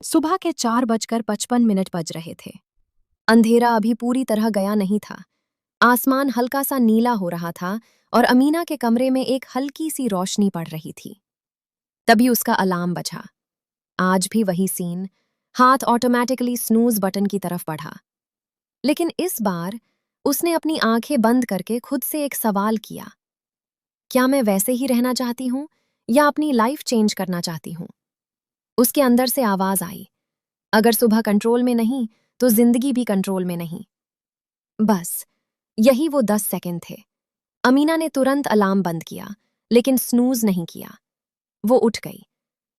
सुबह के 4:55 बज रहे थे। अंधेरा अभी पूरी तरह गया नहीं था। आसमान हल्का सा नीला हो रहा था और अमीना के कमरे में एक हल्की सी रोशनी पड़ रही थी। तभी उसका अलार्म बजा। आज भी वही सीन। हाथ ऑटोमेटिकली स्नूज बटन की तरफ बढ़ा। लेकिन इस बार उसने अपनी आंखें बंद करके खुद से एक सवाल किया। क्या मैं वैसे ही रहना चाहती हूँ या अपनी लाइफ चेंज करना चाहती हूँ? उसके अंदर से आवाज आई, अगर सुबह कंट्रोल में नहीं तो जिंदगी भी कंट्रोल में नहीं। बस यही वो 10 सेकंड थे। अमीना ने तुरंत अलार्म बंद किया, लेकिन स्नूज नहीं किया। वो उठ गई।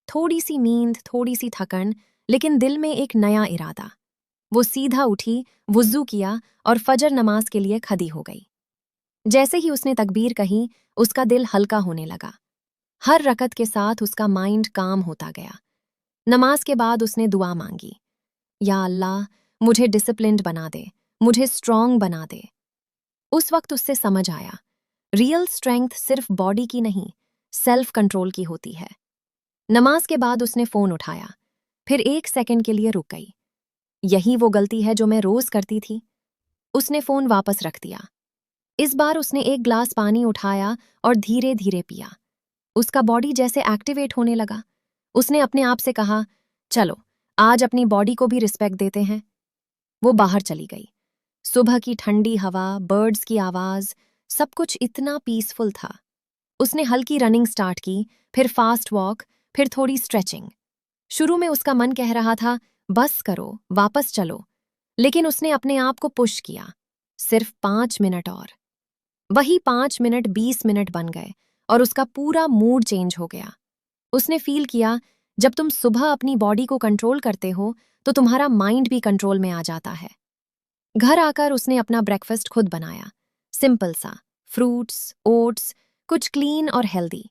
थोड़ी सी नींद, थोड़ी सी थकन, लेकिन दिल में एक नया इरादा। वो सीधा उठी, वुज़ू किया और फजर नमाज के लिए खड़ी हो गई। जैसे ही उसने तकबीर कही, उसका दिल हल्का होने लगा। हर रकत के साथ उसका माइंड काम होता गया। नमाज के बाद उसने दुआ मांगी, या अल्लाह, मुझे डिसिप्लिन्ड बना दे, मुझे स्ट्रॉन्ग बना दे। उस वक्त उससे समझ आया, रियल स्ट्रेंथ सिर्फ बॉडी की नहीं, सेल्फ कंट्रोल की होती है। नमाज के बाद उसने फोन उठाया, फिर 1 सेकंड के लिए रुक गई। यही वो गलती है जो मैं रोज करती थी। उसने फोन वापस रख दिया। इस बार उसने एक ग्लास पानी उठाया और धीरे धीरे पिया। उसका बॉडी जैसे एक्टिवेट होने लगा। उसने अपने आप से कहा, चलो आज अपनी बॉडी को भी रिस्पेक्ट देते हैं। वो बाहर चली गई। सुबह की ठंडी हवा, बर्ड्स की आवाज, सब कुछ इतना पीसफुल था। उसने हल्की रनिंग स्टार्ट की, फिर फास्ट वॉक, फिर थोड़ी स्ट्रेचिंग। शुरू में उसका मन कह रहा था, बस करो, वापस चलो। लेकिन उसने अपने आप को पुश किया, सिर्फ 5 मिनट और। वही 5 मिनट 20 मिनट बन गए और उसका पूरा मूड चेंज हो गया। उसने फील किया, जब तुम सुबह अपनी बॉडी को कंट्रोल करते हो तो तुम्हारा माइंड भी कंट्रोल में आ जाता है। घर आकर उसने अपना ब्रेकफास्ट खुद बनाया, सिंपल सा, फ्रूट्स, ओट्स, कुछ क्लीन और हेल्दी।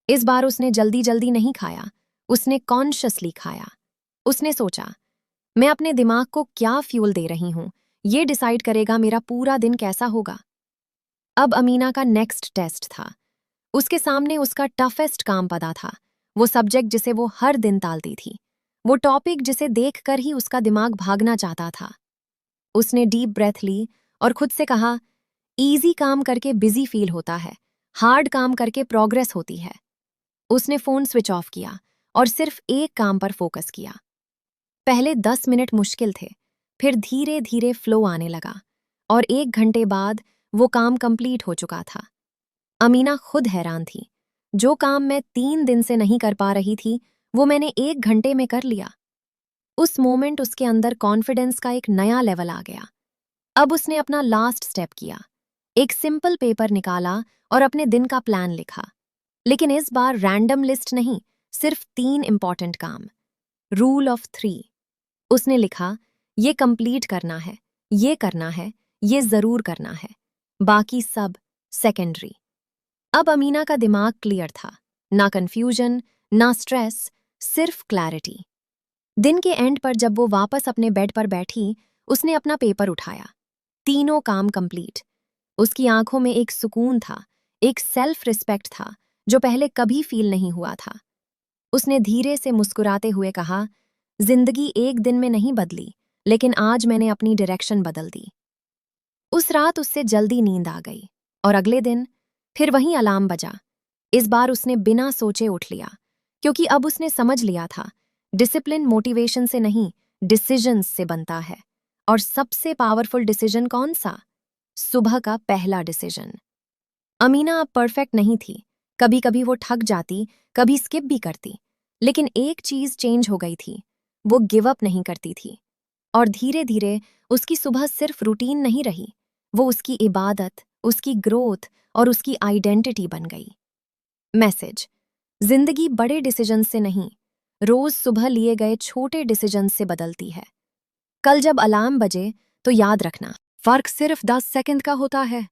इस बार उसने जल्दी जल्दी नहीं खाया, उसने कॉन्शियसली खाया। उसने सोचा, मैं अपने दिमाग को क्या फ्यूल दे रही हूं, ये डिसाइड करेगा मेरा पूरा दिन कैसा होगा। अब अमीना का नेक्स्ट टेस्ट था। उसके सामने उसका टफेस्ट काम पड़ा था, वो सब्जेक्ट जिसे वो हर दिन टालती थी, वो टॉपिक जिसे देखकर ही उसका दिमाग भागना चाहता था। उसने डीप ब्रेथ ली और खुद से कहा, इजी काम करके बिजी फील होता है, हार्ड काम करके प्रोग्रेस होती है। उसने फोन स्विच ऑफ किया और सिर्फ एक काम पर फोकस किया। पहले 10 मिनट मुश्किल थे, फिर धीरे धीरे फ्लो आने लगा और 1 घंटे बाद वो काम कंप्लीट हो चुका था। अमीना खुद हैरान थी, जो काम मैं 3 दिन से नहीं कर पा रही थी, वो मैंने 1 घंटे में कर लिया। उस मोमेंट उसके अंदर कॉन्फिडेंस का एक नया लेवल आ गया। अब उसने अपना लास्ट स्टेप किया, एक सिंपल पेपर निकाला और अपने दिन का प्लान लिखा। लेकिन इस बार रैंडम लिस्ट नहीं, सिर्फ 3 इंपॉर्टेंट काम। Rule of 3। उसने लिखा, ये कंप्लीट करना है, ये करना है, ये जरूर करना है, बाकी सब सेकेंडरी। अब अमीना का दिमाग क्लियर था, ना कंफ्यूजन, ना स्ट्रेस, सिर्फ क्लैरिटी। दिन के एंड पर जब वो वापस अपने बेड पर बैठी, उसने अपना पेपर उठाया। तीनों काम कंप्लीट। उसकी आंखों में एक सुकून था, एक सेल्फ रिस्पेक्ट था जो पहले कभी फील नहीं हुआ था। उसने धीरे से मुस्कुराते हुए कहा, जिंदगी एक दिन में नहीं बदली, लेकिन आज मैंने अपनी डायरेक्शन बदल दी। उस रात उससे जल्दी नींद आ गई और अगले दिन फिर वही अलार्म बजा। इस बार उसने बिना सोचे उठ लिया, क्योंकि अब उसने समझ लिया था, डिसिप्लिन मोटिवेशन से नहीं, डिसीजंस से बनता है। और सबसे पावरफुल डिसीजन कौन सा? सुबह का पहला डिसीजन। अमीना अब परफेक्ट नहीं थी, कभी कभी वो थक जाती, कभी स्किप भी करती, लेकिन एक चीज चेंज हो गई थी, वो गिव अप नहीं करती थी। और धीरे धीरे उसकी सुबह सिर्फ रूटीन नहीं रही, वो उसकी इबादत, उसकी ग्रोथ और उसकी आइडेंटिटी बन गई। मैसेज: जिंदगी बड़े डिसीजन से नहीं, रोज सुबह लिए गए छोटे डिसीजन से बदलती है। कल जब अलार्म बजे तो याद रखना, फर्क सिर्फ 10 सेकंड का होता है।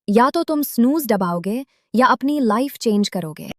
या तो तुम स्नूज दबाओगे या अपनी लाइफ चेंज करोगे।